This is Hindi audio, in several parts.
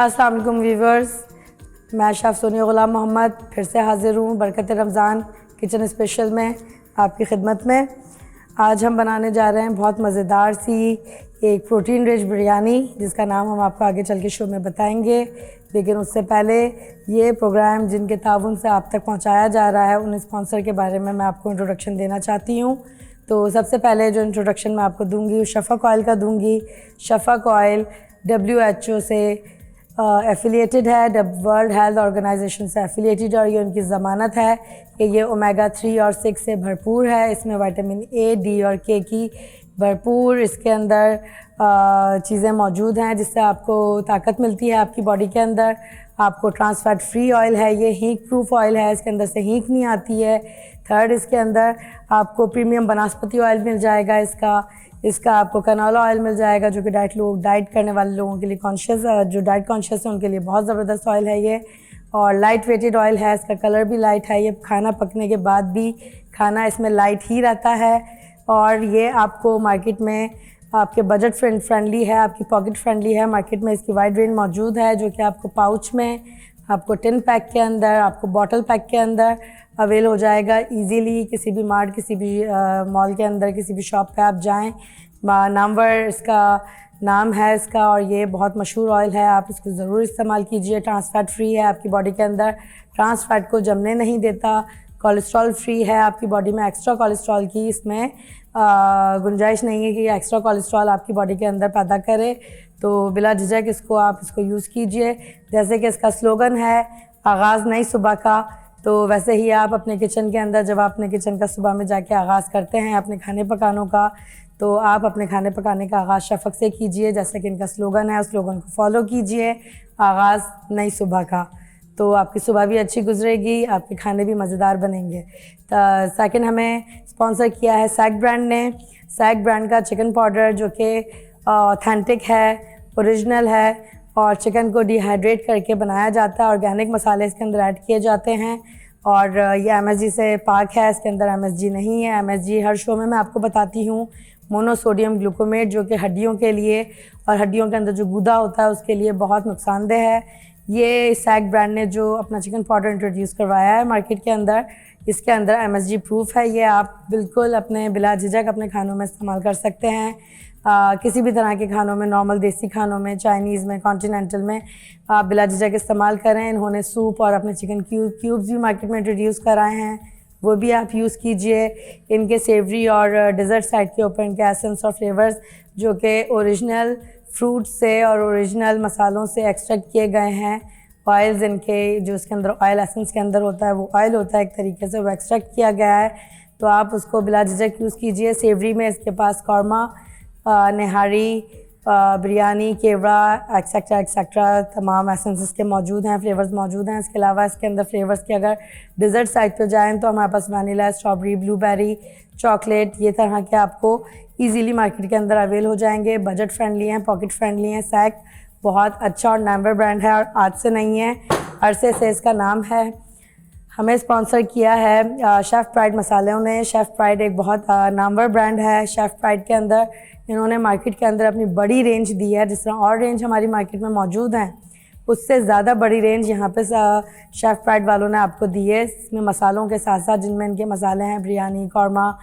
अस्सलाम वालेकुम व्यूवर्स, मैं शेफ़ सोनिया ग़ुलाम मोहम्मद फिर से हाज़िर हूँ बरकत रमज़ान किचन स्पेशल में आपकी खिदमत में। आज हम बनाने जा रहे हैं बहुत मज़ेदार सी एक प्रोटीन रिच बिरयानी, जिसका नाम हम आपको आगे चल के शो में बताएंगे। लेकिन उससे पहले ये प्रोग्राम जिनके ताउन से आप तक पहुँचाया जा रहा है, उन स्पॉन्सर के बारे में मैं आपको इंट्रोडक्शन देना चाहती हूँ। तो सबसे पहले जो इंट्रोडक्शन मैं आपको दूँगी वो शफ़क़ ऑयल का दूँगी। शफ़क़ ऑयल WHO से एफिलिएटेड है, वर्ल्ड हेल्थ ऑर्गेनाइजेशन से एफिलिएटेड, और ये उनकी ज़मानत है कि ये ओमेगा 3 और 6 से भरपूर है। इसमें विटामिन A, D और K की भरपूर इसके अंदर चीज़ें मौजूद हैं, जिससे आपको ताकत मिलती है आपकी बॉडी के अंदर। आपको ट्रांस फैट फ्री ऑयल है, ये हीट प्रूफ ऑयल है, इसके अंदर से हीट नहीं आती है। थर्ड, इसके अंदर आपको प्रीमियम बनास्पति ऑयल मिल जाएगा। इसका आपको कैनोला ऑयल मिल जाएगा, जो कि डाइट करने वाले लोगों के लिए जो डाइट कॉन्शियस है उनके लिए बहुत ज़बरदस्त ऑयल है ये। और लाइट वेटेड ऑयल है, इसका कलर भी लाइट है। ये खाना पकने के बाद भी खाना इसमें लाइट ही रहता है। और ये आपको मार्केट में आपके बजट फ्रेंडली है, आपकी पॉकेट फ्रेंडली है। मार्केट में इसकी वाइड रेंज मौजूद है, जो कि आपको पाउच में, आपको टिन पैक के अंदर, आपको बॉटल पैक के अंदर अवेल हो जाएगा इजीली। किसी भी मार्ट, किसी भी मॉल के अंदर, किसी भी शॉप पे आप जाएं, नामवर इसका नाम है इसका, और ये बहुत मशहूर ऑयल है। आप इसको ज़रूर इस्तेमाल कीजिए। ट्रांस फैट फ्री है, आपकी बॉडी के अंदर ट्रांस फैट को जमने नहीं देता। कोलेस्ट्रॉल फ्री है, आपकी बॉडी में एक्स्ट्रा कोलेस्ट्रॉल की इसमें गुंजाइश नहीं है कि ये एक्स्ट्रा कोलेस्ट्रॉल आपकी बॉडी के अंदर पैदा करे। तो बिला झिझक आप इसको यूज़ कीजिए। जैसे कि इसका स्लोगन है, आगाज़ नई सुबह का, तो वैसे ही आप अपने किचन के अंदर, जब आप अपने किचन का सुबह में जाके आगाज़ करते हैं अपने खाने पकानों का, तो आप अपने खाने पकाने का आगाज़ शफ़क़ से कीजिए। जैसे कि इनका स्लोगन है, उस स्लोगन को फॉलो कीजिए, आगाज़ नई सुबह का। तो आपकी सुबह भी अच्छी गुजरेगी, आपके खाने भी मज़ेदार बनेंगे। तो सेकंड हमें स्पॉन्सर किया है सैग ब्रांड ने। सैग ब्रांड का चिकन पाउडर, जो कि ऑथेंटिक है, ओरिजिनल है, और चिकन को डिहाइड्रेट करके बनाया जाता है। ऑर्गेनिक मसाले इसके अंदर ऐड किए जाते हैं, और ये MSG से पाक है, इसके अंदर MSG नहीं है। MSG हर शो में मैं आपको बताती हूँ, मोनोसोडियम ग्लूकोमेट, जो कि हड्डियों के लिए और हड्डियों के अंदर जो गूदा होता है उसके लिए बहुत नुकसानदेह है। ये सैग ब्रांड ने जो अपना चिकन पाउडर इंट्रोड्यूस करवाया है मार्केट के अंदर, इसके अंदर MSG प्रूफ है। ये आप बिल्कुल अपने बिला झिझक अपने खानों में इस्तेमाल कर सकते हैं। किसी भी तरह के खानों में, नॉर्मल देसी खानों में, चाइनीज़ में, कॉन्टिनेंटल में आप बिला झिझक इस्तेमाल करें। इन्होंने सूप और अपने चिकन क्यूब्स भी मार्केट में इंट्रोड्यूस कराए हैं, वो भी आप यूज़ कीजिए। इनके सेवरी और डेज़र्ट साइड के ऊपर इनके एसेंस और फ्लेवर्स, जो कि ओरिजिनल फ्रूट से और ओरिजिनल मसालों से एक्सट्रैक्ट किए गए हैं। ऑयल्स इनके, जो इसके अंदर ऑयल एसेंस के अंदर होता है, वो ऑयल होता है एक तरीके से, वो एक्सट्रैक्ट किया गया है। तो आप उसको बिला झिझक यूज़ कीजिए। सेवरी में इसके पास कौरमा, निहारी, बिरयानी, केवड़ा, एक्सेट्रा एक्सेट्रा तमाम एसेंसेस के मौजूद हैं, फ्लेवर्स मौजूद हैं। इसके अलावा इसके अंदर फ्लेवर्स के अगर डिज़र्ट साइड पे जाएं तो हमारे पास वनीला, स्ट्रॉबेरी, ब्लूबेरी, चॉकलेट, ये तरह के आपको इजीली मार्केट के अंदर अवेल हो जाएंगे। बजट फ्रेंडली हैं, पॉकेट फ्रेंडली हैं। सैग बहुत अच्छा और नामवर ब्रांड है, और आज से नहीं है, अरसे से इसका नाम है। हमें स्पॉन्सर किया है शेफ़ प्राइड मसालों ने। शेफ़ प्राइड एक बहुत नामवर ब्रांड है। शेफ़ प्राइड के अंदर इन्होंने मार्केट के अंदर अपनी बड़ी रेंज दी है। जिस तरह और रेंज हमारी मार्केट में मौजूद हैं, उससे ज़्यादा बड़ी रेंज यहाँ पे शेफ़ प्राइड वालों ने आपको दी है। इसमें मसालों के साथ साथ, जिनमें इनके मसाले हैं बिरयानी, कौरमा,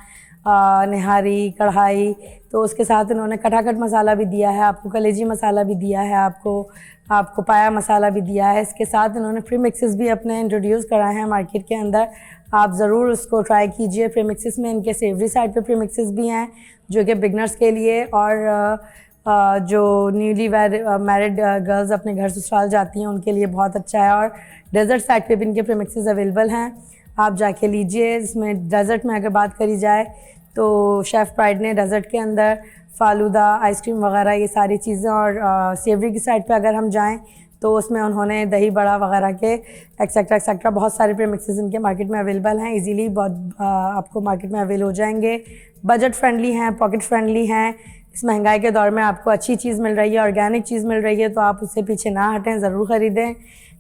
निहारी, कढ़ाई, तो उसके साथ इन्होंने कटाकट मसाला भी दिया है, आपको कलेजी मसाला भी दिया है, आपको पाया मसाला भी दिया है। इसके साथ इन्होंने प्री मिक्सेस भी अपने इंट्रोड्यूस कराए हैं मार्केट के अंदर। आप ज़रूर उसको ट्राई कीजिए। प्री मिक्सेस में इनके सेवरी साइड पे प्री मिक्सेस भी हैं, जो कि बिगनर्स के लिए, और जो न्यूली मैरिड गर्ल्स अपने घर ससुराल जाती हैं उनके लिए बहुत अच्छा है। और डेज़र्ट साइड पे भी इनके प्री मिक्सेस अवेलेबल हैं, आप जाके लीजिए। इसमें डेज़र्ट में अगर बात करी जाए तो शेफ़ प्राइड ने डेज़र्ट के अंदर फालूदा, आइसक्रीम वगैरह, ये सारी चीज़ें, और सेवरी की साइड पे अगर हम जाएं तो उसमें उन्होंने दही बड़ा वगैरह के एक्सेट्रा बहुत सारे प्रीमिक्सेस इनके मार्केट में अवेलेबल हैं। इजीली बहुत आपको मार्केट में अवेल हो जाएंगे। बजट फ्रेंडली हैं, पॉकेट फ्रेंडली हैं। इस महंगाई के दौर में आपको अच्छी चीज़ मिल रही है, ऑर्गेनिक चीज़ मिल रही है, तो आप उससे पीछे ना हटें, ज़रूर ख़रीदें।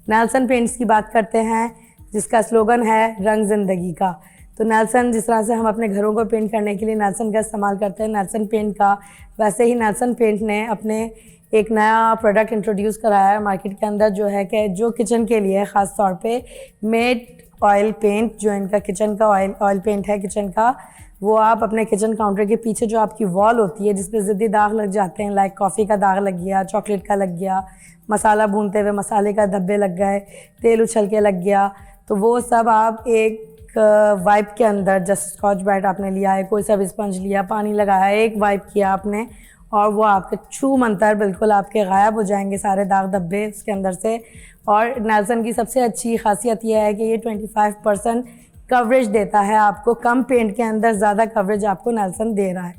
नेल्सन पेंट्स की बात करते हैं, जिसका स्लोगन है रंग ज़िंदगी का। तो नेल्सन, जिस तरह से हम अपने घरों को पेंट करने के लिए नेल्सन का इस्तेमाल करते हैं, नेल्सन पेंट का, वैसे ही नेल्सन पेंट ने अपने एक नया प्रोडक्ट इंट्रोड्यूस कराया है मार्केट के अंदर, जो है कि जो किचन के लिए ख़ास तौर पे मेड ऑयल पेंट, जो इनका किचन का ऑयल पेंट है किचन का, वो आप अपने किचन काउंटर के पीछे जो आपकी वॉल होती है जिस पे ज़िद्दी दाग लग जाते हैं, लाइक कॉफ़ी का दाग लग गया, चॉकलेट का लग गया, मसाला भूनते हुए मसाले का धब्बे लग गए, तेल उछल के लग गया, तो वो सब आप एक वाइप के अंदर, जैसे स्कॉच ब्राइट आपने लिया है, कोई सा भी स्पंज लिया, पानी लगाया, एक वाइप किया आपने, और वो आपके छू मंतर बिल्कुल आपके गायब हो जाएंगे सारे दाग धब्बे उसके अंदर से। और नेल्सन की सबसे अच्छी खासियत यह है कि ये 25% कवरेज देता है आपको, कम पेंट के अंदर ज़्यादा कवरेज आपको नेल्सन दे रहा है।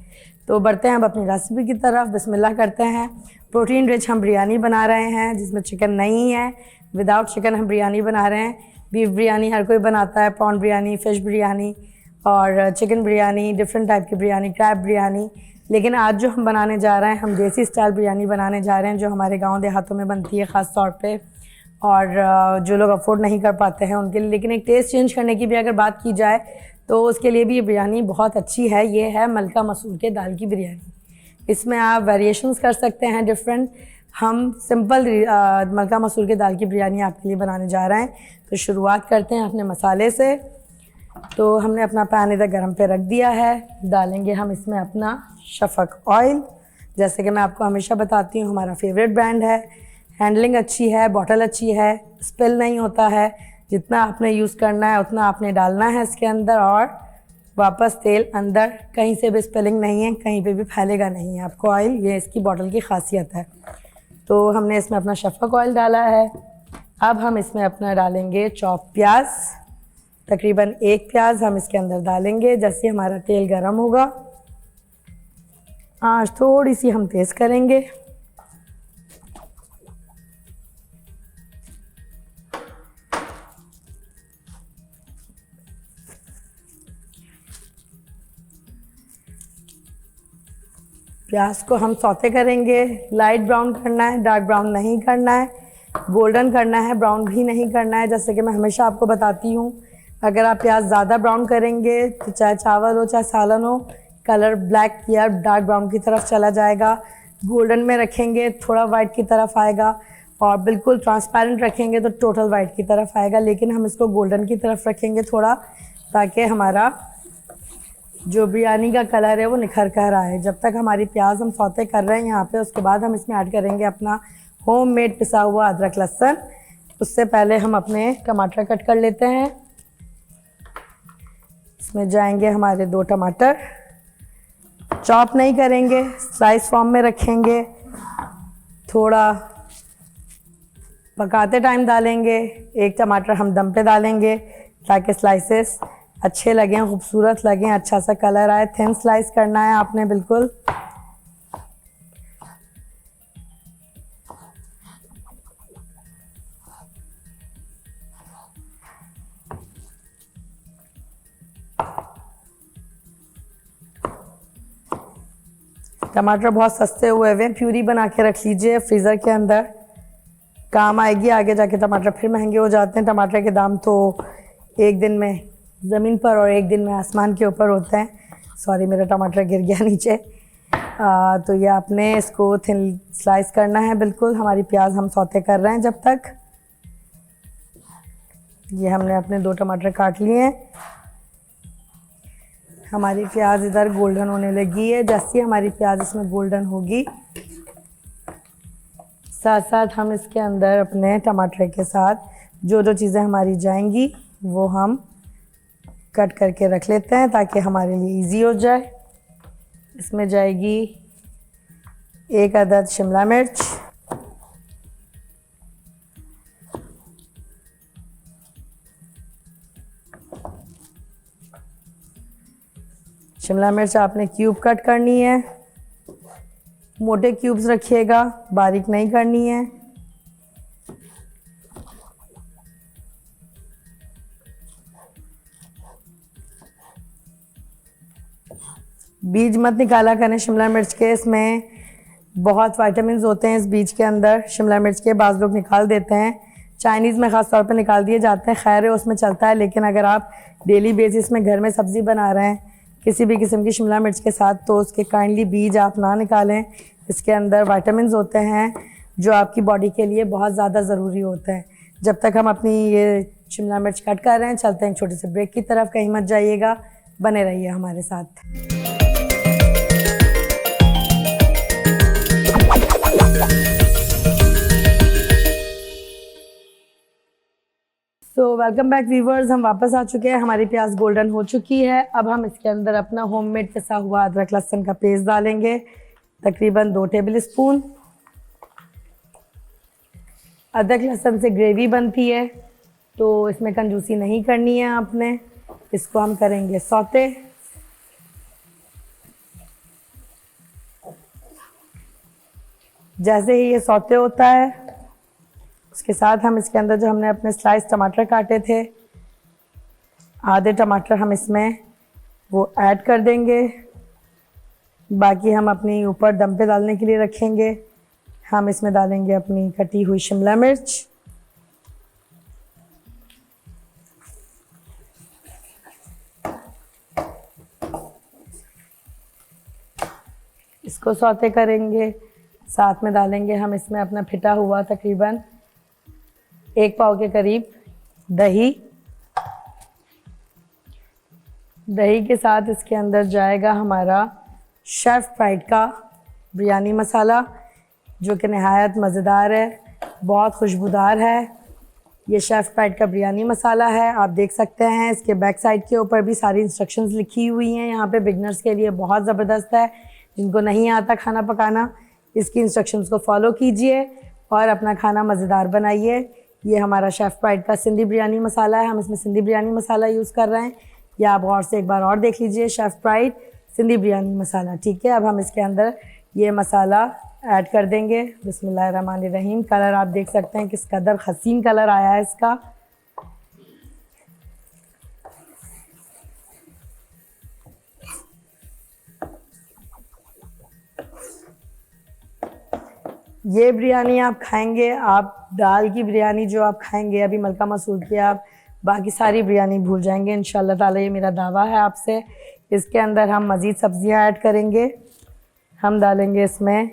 तो बढ़ते हैं अब अपनी रेसिपी की तरफ, बिस्मिल्लाह करते हैं। प्रोटीन रिच हम बिरयानी बना रहे हैं जिसमें चिकन नहीं है, विदाउट चिकन हम बिरयानी बना रहे हैं। बीफ बिरयानी हर कोई बनाता है, प्रॉन बिरयानी, फ़िश बिरयानी और चिकन बिरयानी, डिफरेंट टाइप की बिरयानी, क्रैब बिरयानी। लेकिन आज जो हम बनाने जा रहे हैं, हम देसी स्टाइल बिरयानी बनाने जा रहे हैं, जो हमारे गांव देहातों में बनती है ख़ास तौर पे, और जो लोग अफोर्ड नहीं कर पाते हैं उनके लिए। लेकिन एक टेस्ट चेंज करने की भी अगर बात की जाए तो उसके लिए भी ये बिरयानी बहुत अच्छी है। ये है मलका मसूर के दाल की बिरयानी। इसमें आप वेरिएशंस कर सकते हैं डिफरेंट। हम सिंपल मलका मसूर के दाल की बिरयानी आपके लिए बनाने जा रहे हैं। तो शुरुआत करते हैं अपने मसाले से। तो हमने अपना पैन इधर गरम पे रख दिया है। डालेंगे हम इसमें अपना शफ़क़ ऑयल। जैसे कि मैं आपको हमेशा बताती हूँ, हमारा फेवरेट ब्रांड है, हैंडलिंग अच्छी है, बॉटल अच्छी है, स्पिल नहीं होता है। जितना आपने यूज़ करना है उतना आपने डालना है इसके अंदर, और वापस तेल अंदर, कहीं से भी स्पिलिंग नहीं है, कहीं पे भी फैलेगा नहीं है आपको ऑयल। ये इसकी बॉटल की खासियत है। तो हमने इसमें अपना शफ़क़ ऑयल डाला है। अब हम इसमें अपना डालेंगे चॉप प्याज, तकरीबन 1 प्याज हम इसके अंदर डालेंगे। जैसे हमारा तेल गर्म होगा, आँच थोड़ी सी हम तेज़ करेंगे। प्याज को हम सौते करेंगे। लाइट ब्राउन करना है, डार्क ब्राउन नहीं करना है, गोल्डन करना है, ब्राउन भी नहीं करना है। जैसे कि मैं हमेशा आपको बताती हूँ, अगर आप प्याज ज़्यादा ब्राउन करेंगे तो चाहे चावल हो चाहे सालन हो, कलर ब्लैक या डार्क ब्राउन की तरफ चला जाएगा। गोल्डन में रखेंगे थोड़ा वाइट की तरफ आएगा, और बिल्कुल ट्रांसपेरेंट रखेंगे तो टोटल वाइट की तरफ आएगा। लेकिन हम इसको गोल्डन की तरफ रखेंगे थोड़ा, ताकि हमारा जो बिरयानी का कलर है वो निखर कर आए। जब तक हमारी प्याज हम सौते कर रहे हैं यहाँ पे, उसके बाद हम इसमें ऐड करेंगे अपना होममेड पिसा हुआ अदरक लहसुन। उससे पहले हम अपने टमाटर कट कर लेते हैं। इसमें जाएंगे हमारे 2 टमाटर, चॉप नहीं करेंगे, स्लाइस फॉर्म में रखेंगे। थोड़ा पकाते टाइम डालेंगे। 1 टमाटर हम दम पे डालेंगे ताकि स्लाइसेस अच्छे लगें, खूबसूरत लगें, अच्छा सा कलर आए। थिन स्लाइस करना है आपने बिल्कुल। टमाटर बहुत सस्ते हुए हुए, प्यूरी बना के रख लीजिए फ्रीज़र के अंदर, काम आएगी। आगे जाके टमाटर फिर महंगे हो जाते हैं। टमाटर के दाम तो एक दिन में ज़मीन पर और एक दिन में आसमान के ऊपर होते हैं। सॉरी, मेरा टमाटर गिर गया नीचे। तो ये आपने इसको थिन स्लाइस करना है बिल्कुल। हमारी प्याज हम सौते कर रहे हैं जब तक। ये हमने अपने 2 टमाटर काट लिए हैं। हमारी प्याज इधर गोल्डन होने लगी है। जैसे ही हमारी प्याज इसमें गोल्डन होगी, साथ साथ हम इसके अंदर अपने टमाटर के साथ जो जो चीज़ें हमारी जाएंगी वो हम कट करके रख लेते हैं ताकि हमारे लिए इजी हो जाए। इसमें जाएगी 1 अदद शिमला मिर्च, शिमला मिर्च आपने क्यूब कट करनी है। मोटे क्यूब्स रखिएगा, बारीक नहीं करनी है। बीज मत निकाला करें शिमला मिर्च के, इसमें बहुत विटामिन्स होते हैं इस बीज के अंदर। शिमला मिर्च के बाज़ लोग निकाल देते हैं, चाइनीज़ में ख़ास तौर पे निकाल दिए जाते हैं। खैर है, उसमें चलता है। लेकिन अगर आप डेली बेसिस में घर में सब्ज़ी बना रहे हैं किसी भी किस्म की शिमला मिर्च के साथ, तो उसके काइंडली बीज आप ना निकालें। इसके अंदर विटामिन्स होते हैं जो आपकी बॉडी के लिए बहुत ज़्यादा ज़रूरी होते हैं। जब तक हम अपनी ये शिमला मिर्च कट कर रहे हैं, चलते हैं एक छोटे से ब्रेक की तरफ, कहीं मत जाइएगा, बने रहिए हमारे साथ। तो वेलकम बैक व्यूवर्स, हम वापस आ चुके हैं। हमारी प्याज गोल्डन हो चुकी है। अब हम इसके अंदर अपना होममेड पिसा हुआ अदरक लहसुन का पेस्ट डालेंगे, तकरीबन 2 टेबल स्पून। अदरक लहसुन से ग्रेवी बनती है, तो इसमें कंजूसी नहीं करनी है आपने। इसको हम करेंगे सौते। जैसे ही ये सौते होता है, उसके साथ हम इसके अंदर जो हमने अपने स्लाइस टमाटर काटे थे, आधे टमाटर हम इसमें वो ऐड कर देंगे। बाकी हम अपनी ऊपर दम पे डालने के लिए रखेंगे। हम इसमें डालेंगे अपनी कटी हुई शिमला मिर्च, इसको सौते करेंगे। साथ में डालेंगे हम इसमें अपना फिटा हुआ तकरीबन 1 पाव के करीब दही। दही के साथ इसके अंदर जाएगा हमारा शेफ़ प्राइड का बिरयानी मसाला, जो कि नहायत मज़ेदार है, बहुत खुशबूदार है। ये शेफ़ प्राइड का बिरयानी मसाला है। आप देख सकते हैं इसके बैक साइड के ऊपर भी सारी इंस्ट्रक्शंस लिखी हुई हैं। यहाँ पे बिगनर्स के लिए बहुत ज़बरदस्त है। जिनको नहीं आता खाना पकाना, इसकी इंस्ट्रक्शंस को फॉलो कीजिए और अपना खाना मज़ेदार बनाइए। ये हमारा शेफ़ प्राइड का सिंधी बिरयानी मसाला है। हम इसमें सिंधी बिरयानी मसाला यूज़ कर रहे हैं। या आप गौर से एक बार और देख लीजिए, शेफ़ प्राइड सिंधी बिरयानी मसाला, ठीक है। अब हम इसके अंदर ये मसाला ऐड कर देंगे। बिस्मिल्लाहिर्रहमानिर्रहीम। कलर आप देख सकते हैं किस कदर हसीन कलर आया है इसका। ये बिरयानी आप खाएंगे, आप दाल की बिरयानी जो आप खाएंगे अभी मलका मसूर की, आप बाकी सारी बिरयानी भूल जाएंगे इंशाल्लाह ताला। ये मेरा दावा है आपसे। इसके अंदर हम मज़ीद सब्जियां ऐड करेंगे। हम डालेंगे इसमें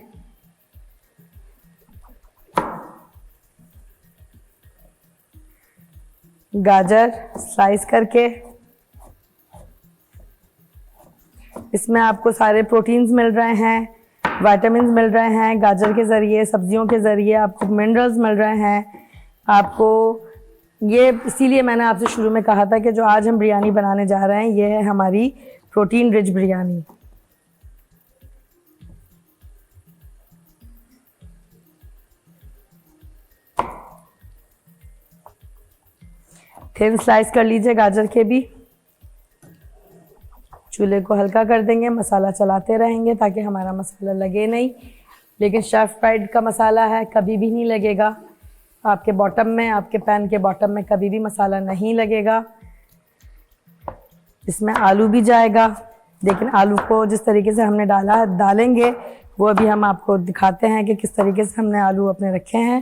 गाजर स्लाइस करके। इसमें आपको सारे प्रोटीन्स मिल रहे हैं, विटामिन्स मिल रहे हैं। गाजर के ज़रिए, सब्जियों के ज़रिए आपको मिनरल्स मिल रहे हैं आपको। ये इसीलिए मैंने आपसे शुरू में कहा था कि जो आज हम बिरयानी बनाने जा रहे हैं, ये है हमारी protein rich biryani. Thin slice कर लीजिए गाजर के भी। चूल्हे को हल्का कर देंगे, मसाला चलाते रहेंगे ताकि हमारा मसाला लगे नहीं। लेकिन शेफ़ प्राइड का मसाला है, कभी भी नहीं लगेगा आपके बॉटम में, आपके पैन के बॉटम में कभी भी मसाला नहीं लगेगा। इसमें आलू भी जाएगा, लेकिन आलू को जिस तरीके से हमने डालेंगे वो अभी हम आपको दिखाते हैं कि किस तरीके से हमने आलू अपने रखे हैं।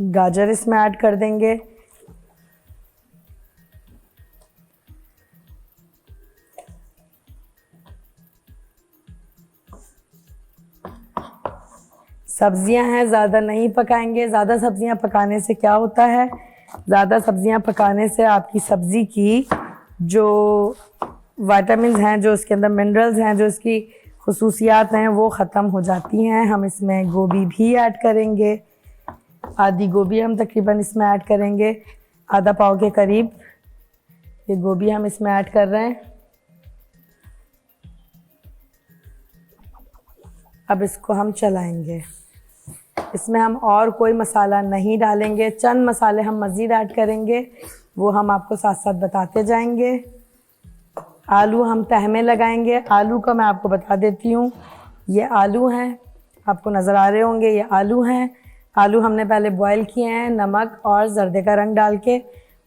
गाजर इसमें ऐड कर देंगे। सब्जियां हैं, ज़्यादा नहीं पकाएंगे। ज़्यादा सब्जियां पकाने से क्या होता है, ज़्यादा सब्जियां पकाने से आपकी सब्ज़ी की जो विटामिन्स हैं, जो इसके अंदर मिनरल्स हैं, जो इसकी खुसूसियात हैं, वो ख़त्म हो जाती हैं। हम इसमें गोभी भी ऐड करेंगे। आधी गोभी हम तकरीबन इसमें ऐड करेंगे, आधा पाव के करीब ये गोभी हम इसमें ऐड कर रहे हैं। अब इसको हम चलाएंगे। इसमें हम और कोई मसाला नहीं डालेंगे, चंद मसाले हम मज़ीद ऐड करेंगे, वो हम आपको साथ साथ बताते जाएंगे। आलू हम तह में लगाएंगे। आलू का मैं आपको बता देती हूँ, ये आलू हैं, आपको नज़र आ रहे होंगे, ये आलू हैं। आलू हमने पहले बॉईल किए हैं नमक और ज़र्दे का रंग डाल के।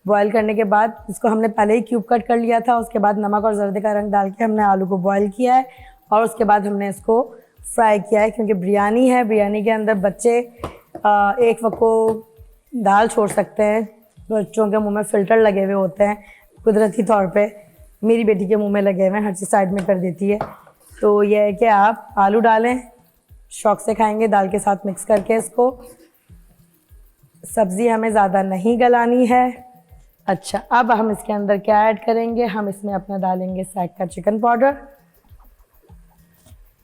बॉईल करने के बाद इसको हमने पहले ही क्यूब कट कर लिया था, उसके बाद नमक और ज़र्दे का रंग डाल के हमने आलू को बॉईल किया है और उसके बाद हमने इसको फ्राई किया है, क्योंकि बिरयानी है, बिरयानी के अंदर बच्चे एक वक्त को दाल छोड़ सकते हैं। बच्चों के मुंह में फ़िल्टर लगे हुए होते हैं कुदरती तौर पे, मेरी बेटी के मुंह में लगे हुए हैं, हर चीज़ साइड में कर देती है। तो यह है कि आप आलू डालें, शौक़ से खाएंगे दाल के साथ मिक्स करके इसको। सब्ज़ी हमें ज़्यादा नहीं गलानी है। अच्छा, अब हम इसके अंदर क्या ऐड करेंगे, हम इसमें अपना डालेंगे सैग का चिकन पाउडर।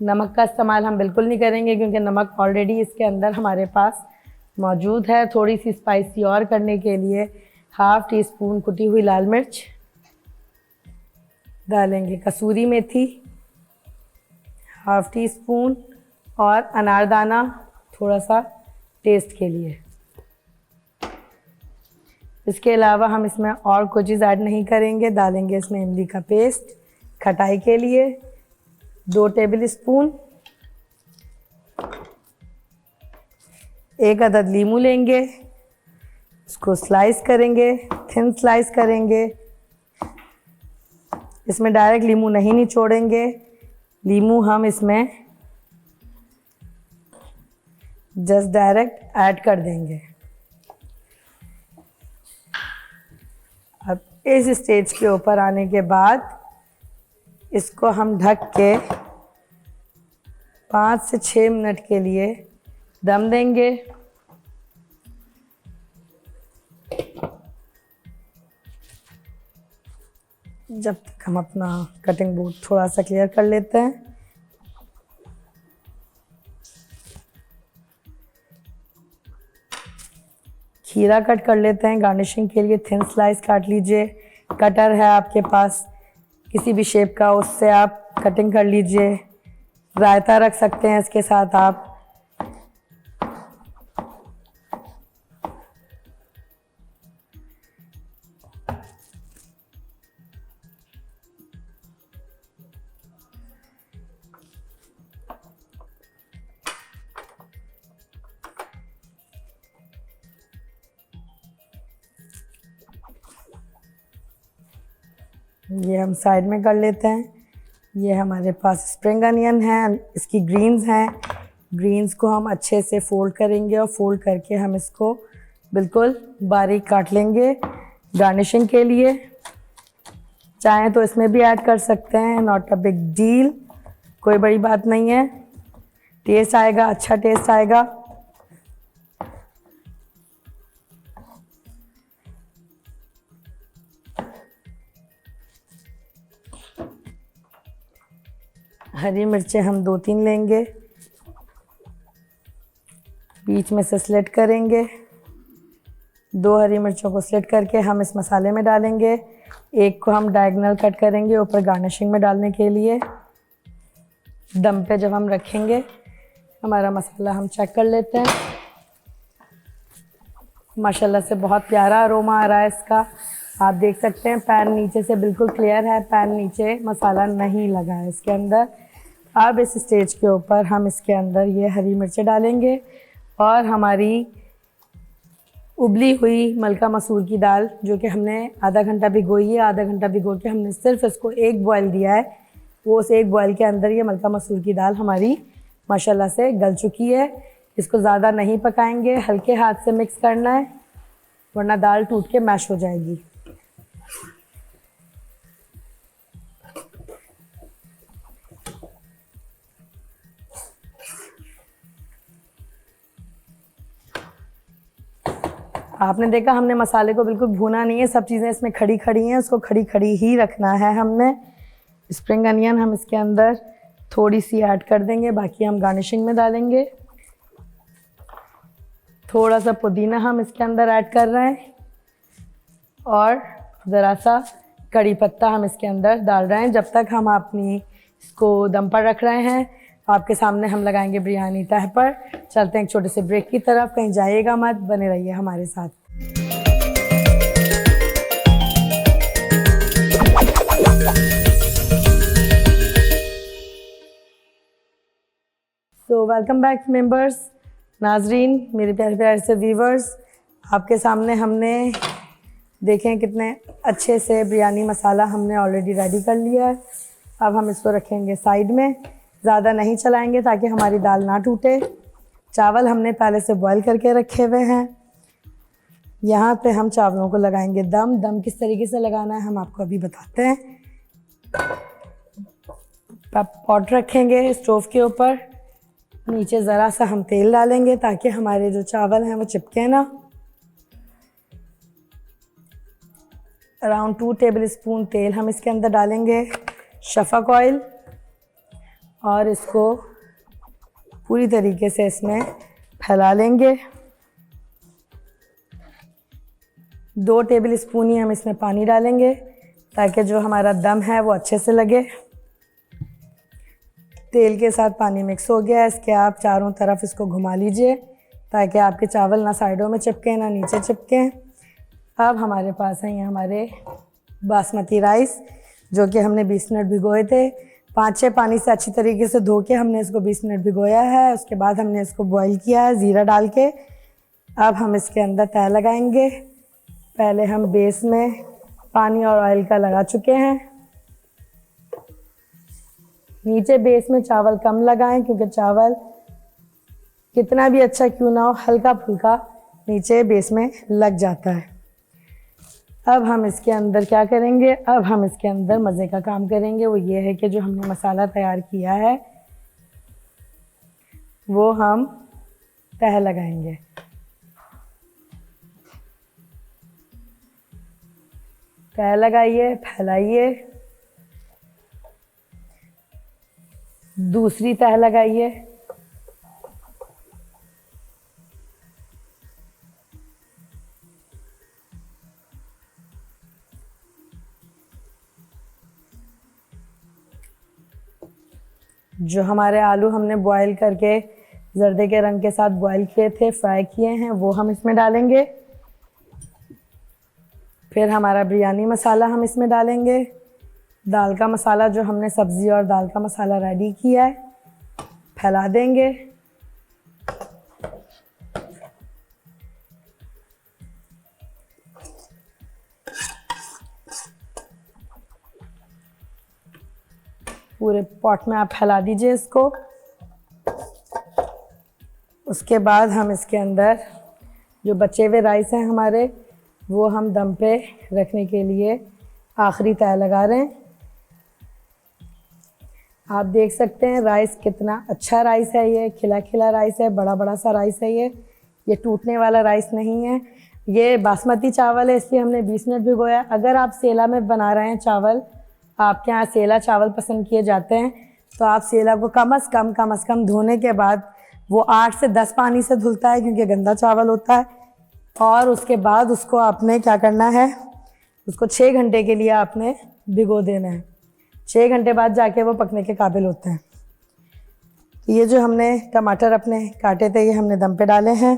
नमक का इस्तेमाल हम बिल्कुल नहीं करेंगे, क्योंकि नमक ऑलरेडी इसके अंदर हमारे पास मौजूद है। थोड़ी सी स्पाइसी और करने के लिए हाफ़ टी स्पून कुटी हुई लाल मिर्च डालेंगे, कसूरी मेथी हाफ़ टी स्पून, और अनारदाना थोड़ा सा टेस्ट के लिए। इसके अलावा हम इसमें और कोई चीज़ ऐड नहीं करेंगे। डालेंगे इसमें इमली का पेस्ट खटाई के लिए 2 टेबल स्पून। 1 अदद लीमू लेंगे, इसको स्लाइस करेंगे, थिन स्लाइस करेंगे। इसमें डायरेक्ट लीमू नहीं निचोड़ेंगे, लीमू हम इसमें जस्ट डायरेक्ट ऐड कर देंगे। अब इस स्टेज के ऊपर आने के बाद इसको हम ढक के 5 से 6 मिनट के लिए दम देंगे। जब तक हम अपना कटिंग बोर्ड थोड़ा सा क्लियर कर लेते हैं। खीरा कट कर लेते हैं गार्निशिंग के लिए, थिन स्लाइस काट लीजिए। कटर है आपके पास किसी भी शेप का, उससे आप कटिंग कर लीजिए। रायता रख सकते हैं इसके साथ आप। ये हम साइड में कर लेते हैं। ये हमारे पास स्प्रिंग अनियन है, इसकी ग्रीन्स हैं। ग्रीन्स को हम अच्छे से फोल्ड करेंगे और फोल्ड करके हम इसको बिल्कुल बारीक काट लेंगे गार्निशिंग के लिए। चाहें तो इसमें भी ऐड कर सकते हैं, नॉट अ बिग डील, कोई बड़ी बात नहीं है। टेस्ट आएगा, अच्छा टेस्ट आएगा। हरी मिर्चें हम 2-3 लेंगे, बीच में से स्लिट करेंगे। 2 हरी मिर्चों को स्लिट करके हम इस मसाले में डालेंगे। एक को हम डायगोनल कट करेंगे ऊपर गार्निशिंग में डालने के लिए। दम पे जब हम रखेंगे हमारा मसाला हम चेक कर लेते हैं। माशाल्लाह से बहुत प्यारा अरोमा आ रहा है इसका। आप देख सकते हैं पैन नीचे से बिल्कुल क्लियर है, पैन नीचे मसाला नहीं लगा है इसके अंदर। अब इस स्टेज के ऊपर हम इसके अंदर ये हरी मिर्चें डालेंगे और हमारी उबली हुई मलका मसूर की दाल, जो कि हमने आधा घंटा भिगोई है। आधा घंटा भिगो के हमने सिर्फ इसको 1 बॉयल दिया है। वो उस 1 बॉयल के अंदर ये मलका मसूर की दाल हमारी माशाल्लाह से गल चुकी है। इसको ज़्यादा नहीं पकाएंगे, हल्के हाथ से मिक्स करना है, वरना दाल टूट के मैश हो जाएगी। आपने देखा हमने मसाले को बिल्कुल भूना नहीं है, सब चीज़ें इसमें खड़ी खड़ी हैं, उसको खड़ी खड़ी ही रखना है हमने। स्प्रिंग अनियन हम इसके अंदर थोड़ी सी ऐड कर देंगे, बाकी हम गार्निशिंग में डालेंगे। थोड़ा सा पुदीना हम इसके अंदर ऐड कर रहे हैं और ज़रा सा कड़ी पत्ता हम इसके अंदर डाल रहे हैं। जब तक हम अपनी इसको दम पर रख रहे हैं, आपके सामने हम लगाएंगे बिरयानी तह पर। चलते हैं एक छोटे से ब्रेक की तरफ, कहीं जाइएगा मत, बने रहिए हमारे साथ। सो वेलकम बैक मेंबर्स, नाजरीन, मेरे प्यारे प्यारे से व्यूवर्स। आपके सामने हमने देखें कितने अच्छे से बिरयानी मसाला हमने ऑलरेडी रेडी कर लिया है। अब हम इसको रखेंगे साइड में, ज़्यादा नहीं चलाएंगे ताकि हमारी दाल ना टूटे। चावल हमने पहले से बॉईल करके रखे हुए हैं। यहाँ पे हम चावलों को लगाएंगे दम। दम किस तरीके से लगाना है हम आपको अभी बताते हैं। पॉट रखेंगे स्टोव के ऊपर, नीचे ज़रा सा हम तेल डालेंगे ताकि हमारे जो चावल हैं वो चिपके ना। अराउंड 2 टेबल स्पून तेल हम इसके अंदर डालेंगे, शफ़क़ ऑयल, और इसको पूरी तरीके से इसमें फैला लेंगे। 2 टेबल स्पून ही हम इसमें पानी डालेंगे ताकि जो हमारा दम है वो अच्छे से लगे। तेल के साथ पानी मिक्स हो गया है, इसके आप चारों तरफ इसको घुमा लीजिए ताकि आपके चावल ना साइडों में चिपके ना नीचे चिपके। अब हमारे पास हैं ये हमारे बासमती राइस जो कि हमने 20 मिनट भिगोए थे। 5-6 पानी से अच्छी तरीके से धो के हमने इसको 20 मिनट भिगोया है। उसके बाद हमने इसको बॉईल किया है ज़ीरा डाल के। अब हम इसके अंदर तह लगाएंगे। पहले हम बेस में पानी और ऑयल का लगा चुके हैं। नीचे बेस में चावल कम लगाएं क्योंकि चावल कितना भी अच्छा क्यों ना हो हल्का फुल्का नीचे बेस में लग जाता है। अब हम इसके अंदर क्या करेंगे, अब हम इसके अंदर मज़े का काम करेंगे। वो ये है कि जो हमने मसाला तैयार किया है वो हम तह लगाएंगे। तह लगाइए, फैलाइए, दूसरी तह लगाइए, जो हमारे आलू हमने बॉईल करके जर्दे के रंग के साथ बॉईल किए थे, फ्राई किए हैं, वो हम इसमें डालेंगे। फिर हमारा बिरयानी मसाला हम इसमें डालेंगे। दाल का मसाला जो हमने सब्ज़ी और दाल का मसाला रेडी किया है, फैला देंगे। पूरे पॉट में आप फैला दीजिए इसको। उसके बाद हम इसके अंदर जो बचे हुए राइस हैं हमारे, वो हम दम पे रखने के लिए आखिरी तह लगा रहे हैं। आप देख सकते हैं राइस कितना अच्छा राइस है। ये खिला खिला राइस है, बड़ा बड़ा सा राइस है। ये टूटने वाला राइस नहीं है। ये बासमती चावल है इसलिए हमने 20 मिनट भिगोया। अगर आप सेला में बना रहे हैं चावल, आपके यहाँ सेला चावल पसंद किए जाते हैं, तो आप सेला को कम से कम धोने के बाद, वो 8 से 10 पानी से धुलता है क्योंकि गंदा चावल होता है। और उसके बाद उसको आपने क्या करना है, उसको 6 घंटे के लिए आपने भिगो देना है। 6 घंटे बाद जाके वो पकने के काबिल होते हैं। तो ये जो हमने टमाटर अपने काटे थे ये हमने दम पे डाले हैं।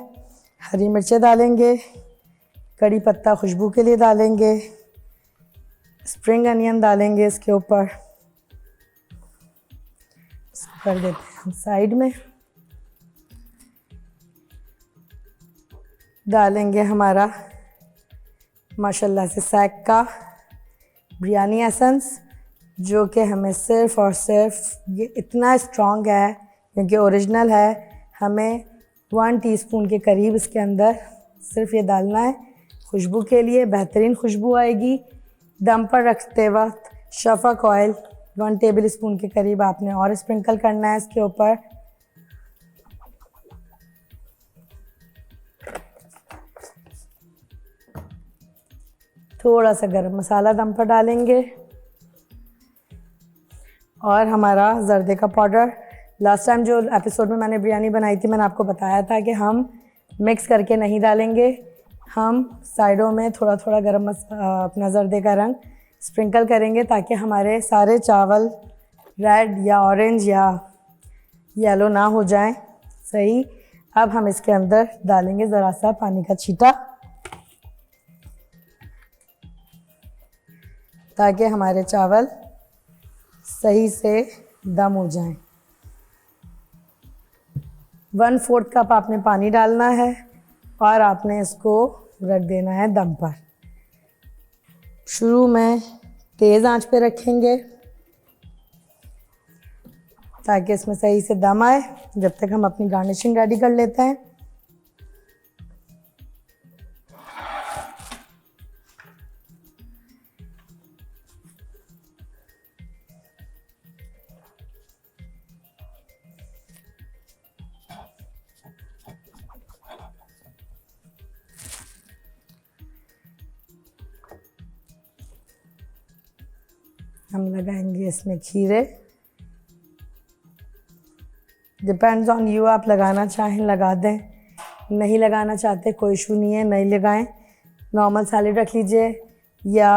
हरी मिर्चें डालेंगे, कड़ी पत्ता खुशबू के लिए डालेंगे, स्प्रिंग अनियन डालेंगे इसके ऊपर। कर देते हैं हम साइड में। डालेंगे हमारा माशाल्लाह से सैक का बिरयानी एसेंस, जो कि हमें सिर्फ़ और सिर्फ ये इतना स्ट्रॉन्ग है क्योंकि ओरिजिनल है। हमें 1 टीस्पून के करीब इसके अंदर सिर्फ ये डालना है खुशबू के लिए। बेहतरीन खुशबू आएगी। दम पर रखते वक्त शफ़क़ ऑयल 1 टेबल स्पून के करीब आपने और स्प्रिंकल करना है इसके ऊपर। थोड़ा सा गरम मसाला दम पर डालेंगे और हमारा जर्दे का पाउडर। लास्ट टाइम जो एपिसोड में मैंने बिरयानी बनाई थी, मैंने आपको बताया था कि हम मिक्स करके नहीं डालेंगे, हम साइडों में थोड़ा थोड़ा अपना जर्दे का रंग स्प्रिंकल करेंगे ताकि हमारे सारे चावल रेड या ऑरेंज या येलो ना हो जाएं। सही। अब हम इसके अंदर डालेंगे ज़रा सा पानी का छींटा ताकि हमारे चावल सही से दम हो जाएं। 1/4 कप आपने पानी डालना है और आपने इसको रख देना है दम पर। शुरू में तेज़ आंच पे रखेंगे ताकि इसमें सही से दम आए। जब तक हम अपनी गार्निशिंग रेडी कर लेते हैं। हम लगाएंगे इसमें खीरे। डिपेंड्स ऑन यू, आप लगाना चाहें लगा दें, नहीं लगाना चाहते कोई इशू नहीं है, नहीं लगाएं। नॉर्मल सैलेड रख लीजिए या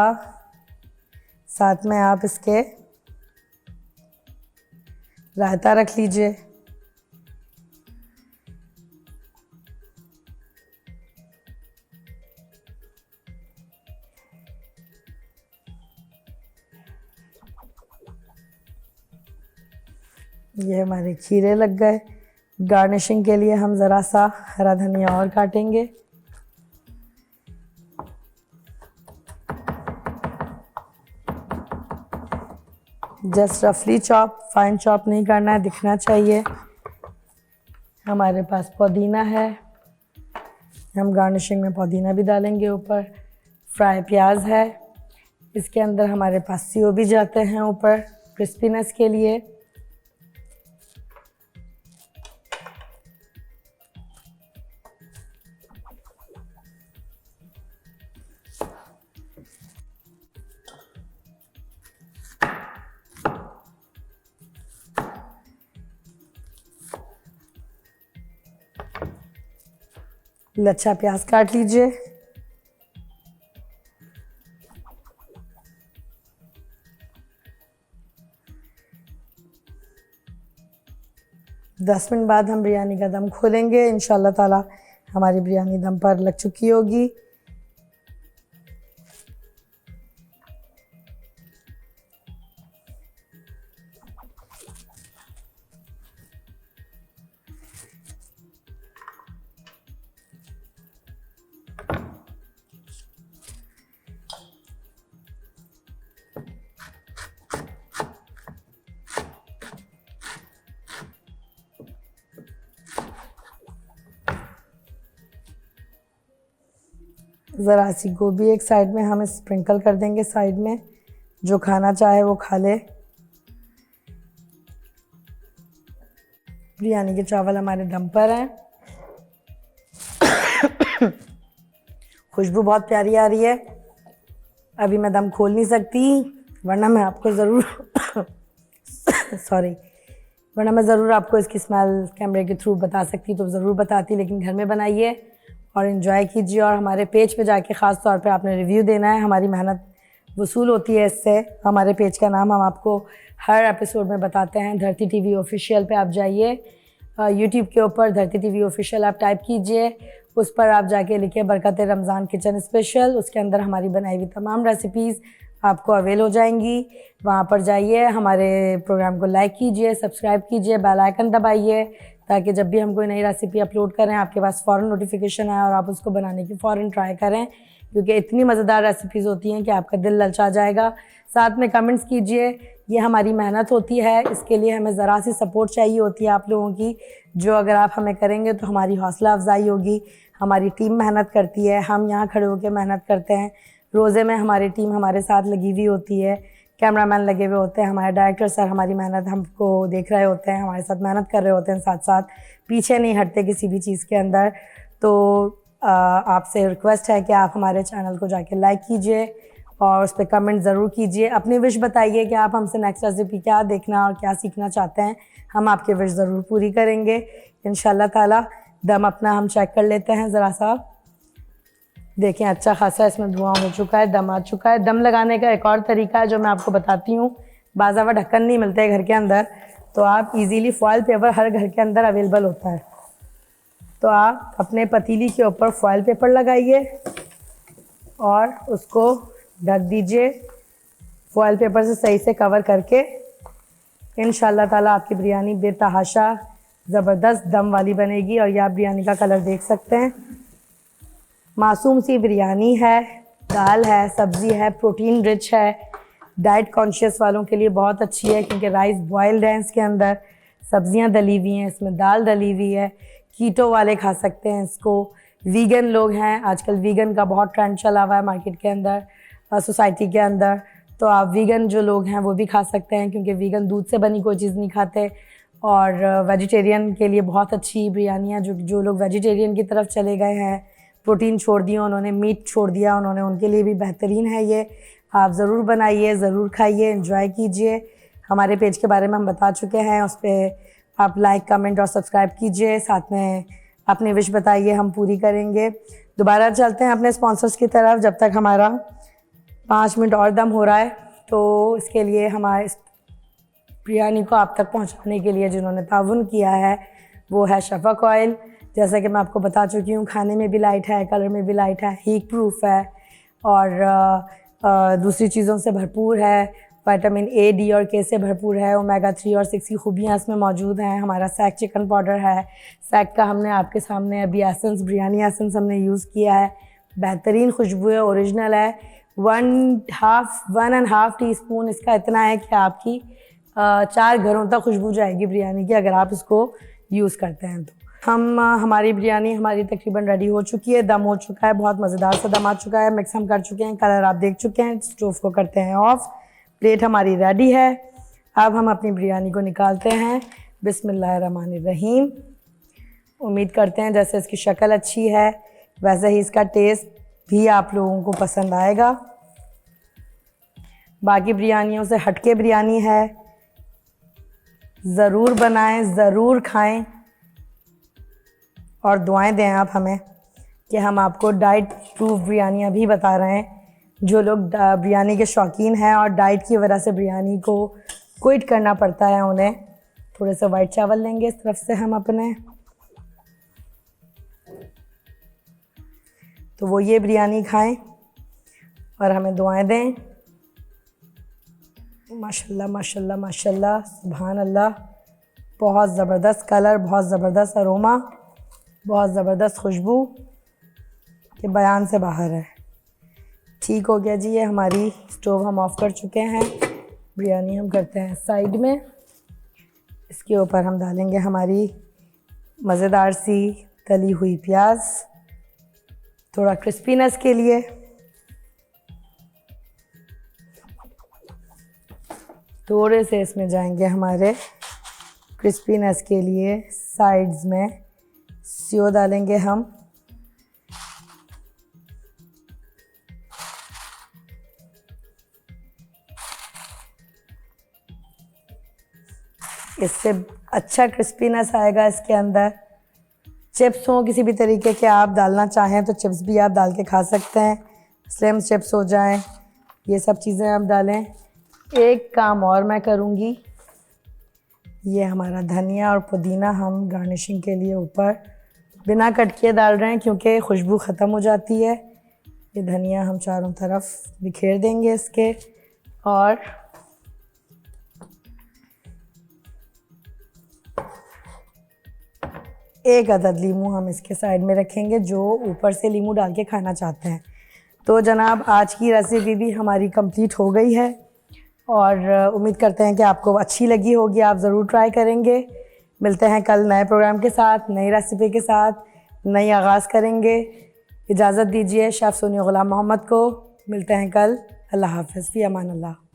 साथ में आप इसके रायता रख लीजिए। ये हमारे खीरे लग गए। गार्निशिंग के लिए हम ज़रा सा हरा धनिया और काटेंगे। जस्ट रफली चॉप, फाइन चॉप नहीं करना है, दिखना चाहिए। हमारे पास पुदीना है, हम गार्निशिंग में पुदीना भी डालेंगे ऊपर। फ्राई प्याज है, इसके अंदर हमारे पास सीओ भी जाते हैं ऊपर क्रिस्पीनेस के लिए। लच्छा प्याज काट लीजिए। दस मिनट बाद हम बिरयानी का दम खोलेंगे। इंशाल्लाह ताला हमारी बिरयानी दम पर लग चुकी होगी। ज़रा सी गोभी एक साइड में हम स्प्रिंकल कर देंगे, साइड में जो खाना चाहे वो खा ले। बिरयानी के चावल हमारे दम पर हैं। खुशबू बहुत प्यारी आ रही है। अभी मैं दम खोल नहीं सकती, वरना मैं आपको ज़रूर वरना मैं ज़रूर आपको इसकी स्मेल कैमरे के थ्रू बता सकती तो ज़रूर बताती, लेकिन घर में बनाइए और इन्जॉय कीजिए। और हमारे पेज पे जाके ख़ास तौर पे आपने रिव्यू देना है, हमारी मेहनत वसूल होती है इससे। हमारे पेज का नाम हम आपको हर एपिसोड में बताते हैं, धरती टीवी ऑफिशियल पे आप जाइए। यूट्यूब के ऊपर धरती टीवी ऑफिशियल आप टाइप कीजिए, उस पर आप जाके लिखिए बरकत रमज़ान किचन स्पेशल। उसके अंदर हमारी बनाई हुई तमाम रेसिपीज़ आपको अवेल हो जाएंगी। वहाँ पर जाइए, हमारे प्रोग्राम को लाइक कीजिए, सब्सक्राइब कीजिए, बेल आइकन दबाइए, ताकि जब भी हम कोई नई रेसिपी अपलोड करें आपके पास फ़ौरन नोटिफिकेशन आए और आप उसको बनाने की फ़ौरन ट्राई करें, क्योंकि इतनी मज़ेदार रेसिपीज़ होती हैं कि आपका दिल ललचा जाएगा। साथ में कमेंट्स कीजिए, ये हमारी मेहनत होती है, इसके लिए हमें ज़रा सी सपोर्ट चाहिए होती है आप लोगों की, जो अगर आप हमें करेंगे तो हमारी हौसला अफजाई होगी। हमारी टीम मेहनत करती है, हम यहाँ खड़े होकर मेहनत करते हैं। रोज़े में हमारी टीम हमारे साथ लगी हुई होती है, कैमरामैन लगे हुए होते हैं, हमारे डायरेक्टर सर हमारी मेहनत हमको देख रहे होते हैं, हमारे साथ मेहनत कर रहे होते हैं, साथ साथ पीछे नहीं हटते किसी भी चीज़ के अंदर। तो आपसे रिक्वेस्ट है कि आप हमारे चैनल को जाके लाइक कीजिए और उस पर कमेंट ज़रूर कीजिए। अपनी विश बताइए कि आप हमसे नेक्स्ट रेसिपी क्या देखना और क्या सीखना चाहते हैं, हम आपकी विश ज़रूर पूरी करेंगे इंशाल्लाह ताला। दम अपना हम चेक कर लेते हैं ज़रा सा। देखें अच्छा खासा इसमें धुआं हो चुका है, दम आ चुका है। दम लगाने का एक और तरीका है जो मैं आपको बताती हूँ। बाज़ावा ढक्कन नहीं मिलते घर के अंदर, तो आप इजीली फॉइल पेपर हर घर के अंदर अवेलेबल होता है, तो आप अपने पतीली के ऊपर फॉइल पेपर लगाइए और उसको ढक दीजिए फॉइल पेपर से, सही से कवर करके। इंशाल्लाह ताला आपकी बिरयानी बेतहाशा ज़बरदस्त दम वाली बनेगी। और ये आप बिरयानी का कलर देख सकते हैं, मासूम सी बिरयानी है, दाल है, सब्ज़ी है, प्रोटीन रिच है, डाइट कॉन्शियस वालों के लिए बहुत अच्छी है क्योंकि राइस बॉइल्ड है इसके अंदर। सब्जियां डली हुई हैं, इसमें दाल डली हुई है। कीटो वाले खा सकते हैं इसको, वीगन लोग हैं, आजकल वीगन का बहुत ट्रेंड चला हुआ है मार्केट के अंदर, सोसाइटी के अंदर, तो आप वीगन जो लोग हैं वो भी खा सकते हैं, क्योंकि वीगन दूध से बनी कोई चीज़ नहीं खाते। और वेजिटेरियन के लिए बहुत अच्छी बिरयानियाँ, जो लोग वेजिटेरियन की तरफ चले गए हैं, प्रोटीन छोड़ दिया उन्होंने, मीट छोड़ दिया उन्होंने, उनके लिए भी बेहतरीन है ये। आप ज़रूर बनाइए, ज़रूर खाइए, एंजॉय कीजिए। हमारे पेज के बारे में हम बता चुके हैं, उस पर आप लाइक, कमेंट और सब्सक्राइब कीजिए, साथ में अपनी विश बताइए, हम पूरी करेंगे। दोबारा चलते हैं अपने स्पॉन्सर्स की तरफ, जब तक हमारा 5 मिनट और दम हो रहा है। तो इसके लिए हमारे बिरयानी को आप तक पहुंचाने के लिए जिन्होंने ताउन किया है वो है शफ़क़ ऑयल। जैसा कि मैं आपको बता चुकी हूँ, खाने में भी लाइट है, कलर में भी लाइट है, हीट प्रूफ है और दूसरी चीज़ों से भरपूर है। विटामिन ए, डी और के से भरपूर है। ओमेगा 3 और 6 की खूबियाँ इसमें मौजूद हैं। हमारा सैक चिकन पाउडर है, सैक का हमने आपके सामने अभी एसेंस, बिरयानी एसेंस हमने यूज़ किया है, बेहतरीन खुशबू है, ओरिजिनल है। 1.5 टीस्पून इसका इतना है कि आपकी 4 घरों तक खुशबू जाएगी बिरयानी की, अगर आप इसको यूज़ करते हैं तो। हमारी बिरयानी हमारी तकरीबन रेडी हो चुकी है, दम हो चुका है, बहुत मज़ेदार सा दम आ चुका है, मिक्स हम कर चुके हैं, कलर आप देख चुके हैं। स्टोव को करते हैं ऑफ, प्लेट हमारी रेडी है। अब हम अपनी बिरयानी को निकालते हैं। बिस्मिल्लाहिर्रहमानिर्रहीम। उम्मीद करते हैं जैसे इसकी शक्ल अच्छी है वैसे ही इसका टेस्ट भी आप लोगों को पसंद आएगा। बाकी बिरयानियों से हटके बिरयानी है, ज़रूर बनाएं, ज़रूर खाएं और दुआएं दें आप हमें कि हम आपको डाइट प्रूफ बिरयानियाँ भी बता रहे हैं। जो लोग बिरयानी के शौकीन हैं और डाइट की वजह से बिरयानी को क्विट करना पड़ता है, उन्हें थोड़े से वाइट चावल लेंगे इस तरफ से हम अपने, तो वो ये बिरयानी खाएं और हमें दुआएं दें। माशाल्लाह माशाल्लाह माशाल्लाह, सुभान अल्लाह। बहुत ज़बरदस्त कलर, बहुत ज़बरदस्त अरोमा, बहुत ज़बरदस्त खुशबू के बयान से बाहर है। ठीक हो गया जी, ये हमारी स्टोव हम ऑफ़ कर चुके हैं। बिरयानी हम करते हैं साइड में, इसके ऊपर हम डालेंगे हमारी मज़ेदार सी तली हुई प्याज, थोड़ा क्रिस्पीनेस के लिए। थोड़े से इसमें जाएंगे हमारे क्रिस्पीनेस के लिए, साइड्स में सेव डालेंगे हम। इससे अच्छा क्रिस्पीनेस आएगा इसके अंदर। चिप्स हो किसी भी तरीके के आप डालना चाहें तो चिप्स भी आप डाल के खा सकते हैं, स्लिम चिप्स हो जाएं, ये सब चीज़ें आप डालें। एक काम और मैं करूँगी, ये हमारा धनिया और पुदीना हम गार्निशिंग के लिए ऊपर बिना कट किए डाल रहे हैं, क्योंकि खुशबू ख़त्म हो जाती है। ये धनिया हम चारों तरफ बिखेर देंगे इसके, और एक अदद लीमू हम इसके साइड में रखेंगे, जो ऊपर से लीमू डाल के खाना चाहते हैं। तो जनाब, आज की रेसिपी भी हमारी कंप्लीट हो गई है और उम्मीद करते हैं कि आपको अच्छी लगी होगी, आप ज़रूर ट्राई करेंगे। मिलते हैं कल नए प्रोग्राम के साथ, नई रेसिपी के साथ, नई आगाज़ करेंगे। इजाज़त दीजिए शेफ़ सोनिया ग़ुलाम मोहम्मद को। मिलते हैं कल। अल्लाह हाफ़िज़, फ़ी अमान अल्लाह।